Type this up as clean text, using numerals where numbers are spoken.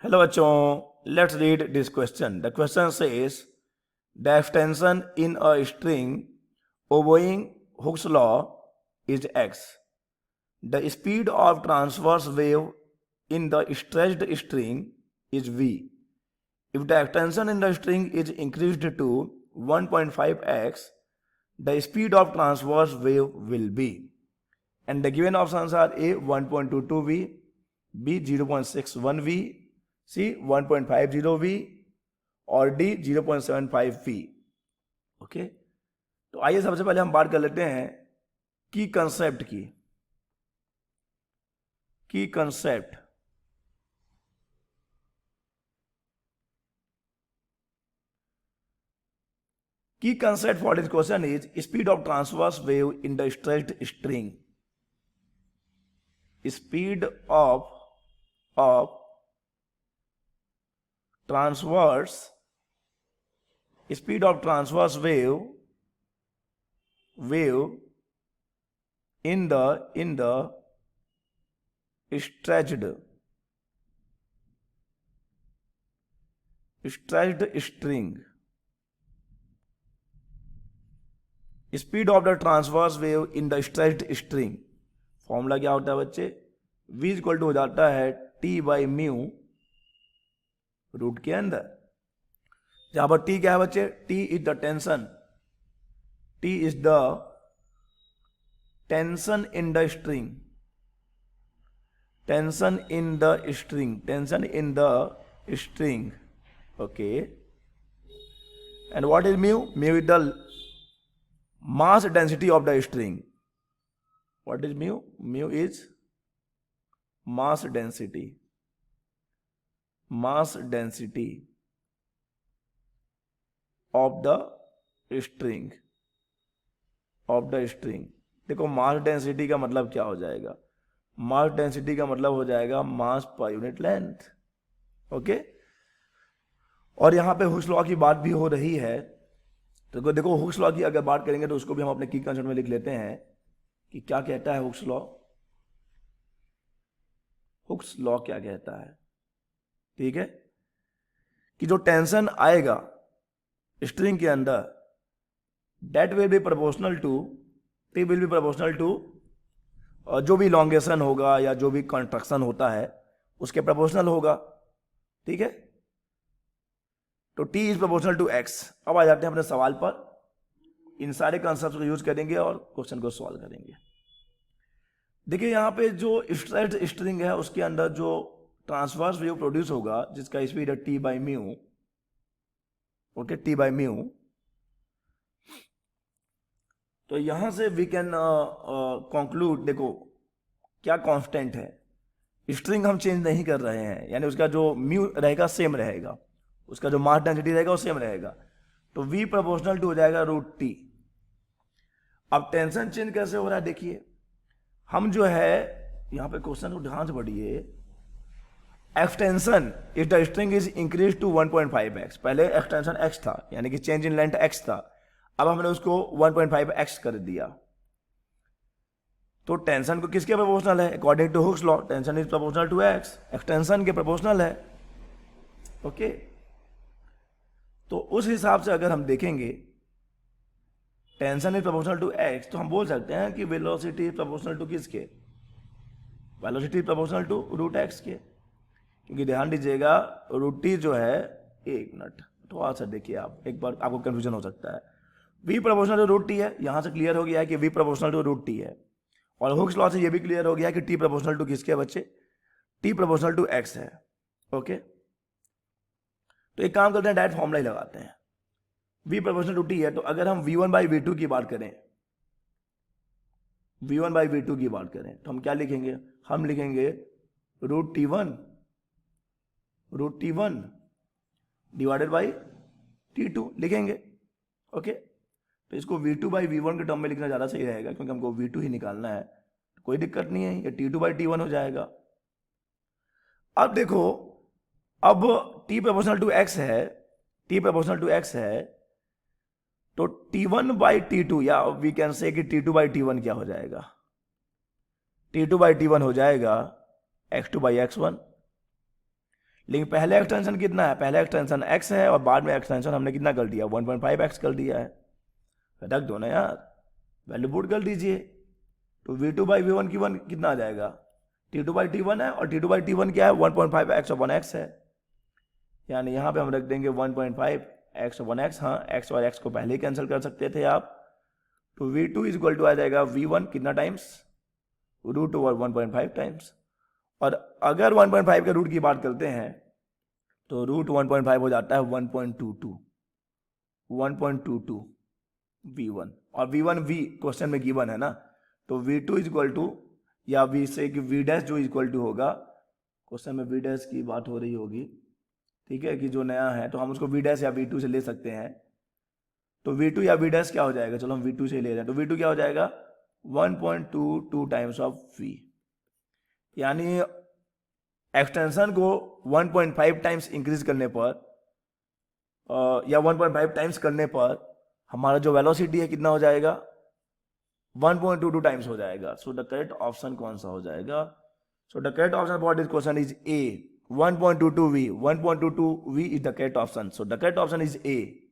Hello बच्चों, let's read this question. The question says the extension in a string obeying Hooke's law is x. The speed of transverse wave in the stretched string is v. If the extension in the string is increased to 1.5x, the speed of transverse wave will be. And the given options are A 1.22v, B 0.61v, C 1.50v और D 0.75v. Okay, तो आइए सबसे पहले हम बात कर लेते हैं की कंसेप्ट की. Key concept for this question is speed of transverse wave in the stretched string. Speed of transverse wave in the stretched string. Speed of the transverse wave in the stretched string. Formula क्या होता है बच्चे? v equal to हो जाता है t by mu root के अंदर. जहां पर t क्या है बच्चे? t is the tension. t is the tension in the string. Tension in the string. Okay, and what is mu? Mu is the mass density of the string. What is mu? Mu is mass density of the string. देखो, mass density का मतलब क्या हो जाएगा? mass density का मतलब हो जाएगा mass per unit length. Okay, और यहां पे हुक्स लॉ की बात भी हो रही है. तो देखो, हुक्स लॉ की अगर बात करेंगे तो उसको भी हम अपने की कंसेप्ट में लिख लेते हैं कि क्या कहता है हुक्स लॉ. हुक्स लॉ क्या कहता है? ठीक है, कि जो टेंशन आएगा स्ट्रिंग के अंदर, that will be proportional to जो भी लॉन्गेशन होगा या जो भी कंस्ट्रक्शन होता है उसके प्रोपोर्शनल होगा. ठीक है, तो t is proportional to x. अब आ जाते हैं अपने सवाल पर. इन सारे कॉन्सेप्ट को यूज करेंगे और क्वेश्चन को सॉल्व करेंगे. देखिए, यहां पे जो स्ट्रेच्ड स्ट्रिंग है उसके अंदर जो ट्रांसवर्स वेव प्रोड्यूस होगा जिसका स्पीड है t by mu. Okay, t by mu. तो यहां से वी कैन कंक्लूड. देखो, क्या कांस्टेंट है? स्ट्रिंग हम चेंज नहीं कर रहे हैं, यानी उसका जो म्यू रहेगा सेम रहेगा, उसका जो मास डेंसिटी रहेगा वो सेम रहेगा. तो v प्रोपोर्शनल टू हो जाएगा रूट t. अब टेंशन चेंज कैसे हो रहा है? देखिए, हम जो है यहां पे क्वेश्चन को ध्यान से पढ़िए. Extension if the string is increase to 1.5x. पहले एक्सटेंशन x था, यानी कि चेंज इन लेंथ x था. अब हमने उसको 1.5x कर दिया. तो टेंशन को किसके प्रोपोर्शनल है? According to Hooke's law, tension is proportional to x. Extension के प्रोपोर्शनल है. ओके, तो उस हिसाब से अगर हम देखेंगे tension is proportional to x, तो हम बोल सकते हैं कि वेलोसिटी इज प्रोपोर्शनल टू किसके? Velocity is proportional to root x के. क्योंकि ध्यान दीजिएगा, रूट t जो है, एक मिनट थोड़ा सा देखिए आप, एक बार आपको कंफ्यूजन हो सकता है. v proportional to root t है, यहां से क्लियर हो गया है कि v proportional to root t है. और हुक्स लॉ से ये भी क्लियर हो गया है कि t प्रोपोर्शनल टू किसके है बच्चे? t प्रोपोर्शनल टू x है. ओके, तो एक काम करते हैं, डायरेक्ट फॉर्मूला ही लगाते हैं. v प्रोपोर्शनल टू t है, तो अगर हम v1 बाई v2 की बात करें, तो हम क्या लिखेंगे? हम लिखेंगे root t1 divided by t2 लिखेंगे. ओके, तो इसको v2 बाई v1 के टर्म में लिखना ज़्यादा सही रहेगा, क्योंकि हमको v2 ही निकालना है. तो कोई दिक्कत नहीं है, ये t2 बाई t1 हो जाएगा. अब देखो, अब t प्रोपोर्शनल टू x है, तो t1 बाई t2, या वी कैन से कि t2 बाई t1 क्या हो जाएगा? t2 बाई t1 हो जाएगा x2 बाई x1. लेकिन पहले एक्सटेंशन कितना है, पहले एक्सटेंशन x है और बाद में एक्सटेंशन हमने कितना कर दिया, 1.5x कर दिया है। रख दो ना यार, वैल्यू पुट कर दीजिए। तो v2/v1 की 1 कितना आ जाएगा, t2/t1 है, और t2/t1 क्या है, 1.5x और 1x है। यानी यहाँ पे हम रख देंगे 1.5x और 1x। हाँ, x और x को पहले ही कैंसिल कर सकते थे आप। तो v2 इज इक्वल टू आ जाएगा v1 कितना टाइम्स, रूट ओवर 1.5 टाइम्स। और अगर 1.5 के रूट की बात करते हैं तो रूट 1.5 हो जाता है 1.22 v1, और v1 v क्वेश्चन में गिवन है ना। तो v2 इज इक्वल टू, या v से कि v डैश जो इक्वल टू होगा, क्वेश्चन में v डैश की बात हो रही होगी, ठीक है, कि जो नया है तो हम उसको v डैश या v2 से ले सकते हैं। तो v2 या v डैश क्या हो जाएगा, चलो हम v2 से ले रहे हैं, तो v2 क्या हो जाएगा 1.22 टाइम्स ऑफ v। यानी एक्सटेंशन को 1.5 टाइम्स इंक्रीज करने पर या 1.5 टाइम्स करने पर हमारा जो वेलोसिटी है कितना हो जाएगा, 1.22 टाइम्स हो जाएगा। सो द करेक्ट ऑप्शन कौन सा हो जाएगा, so the correct option for this question is a, 1.22 v। 1.22 v is the correct option, so the correct option is a.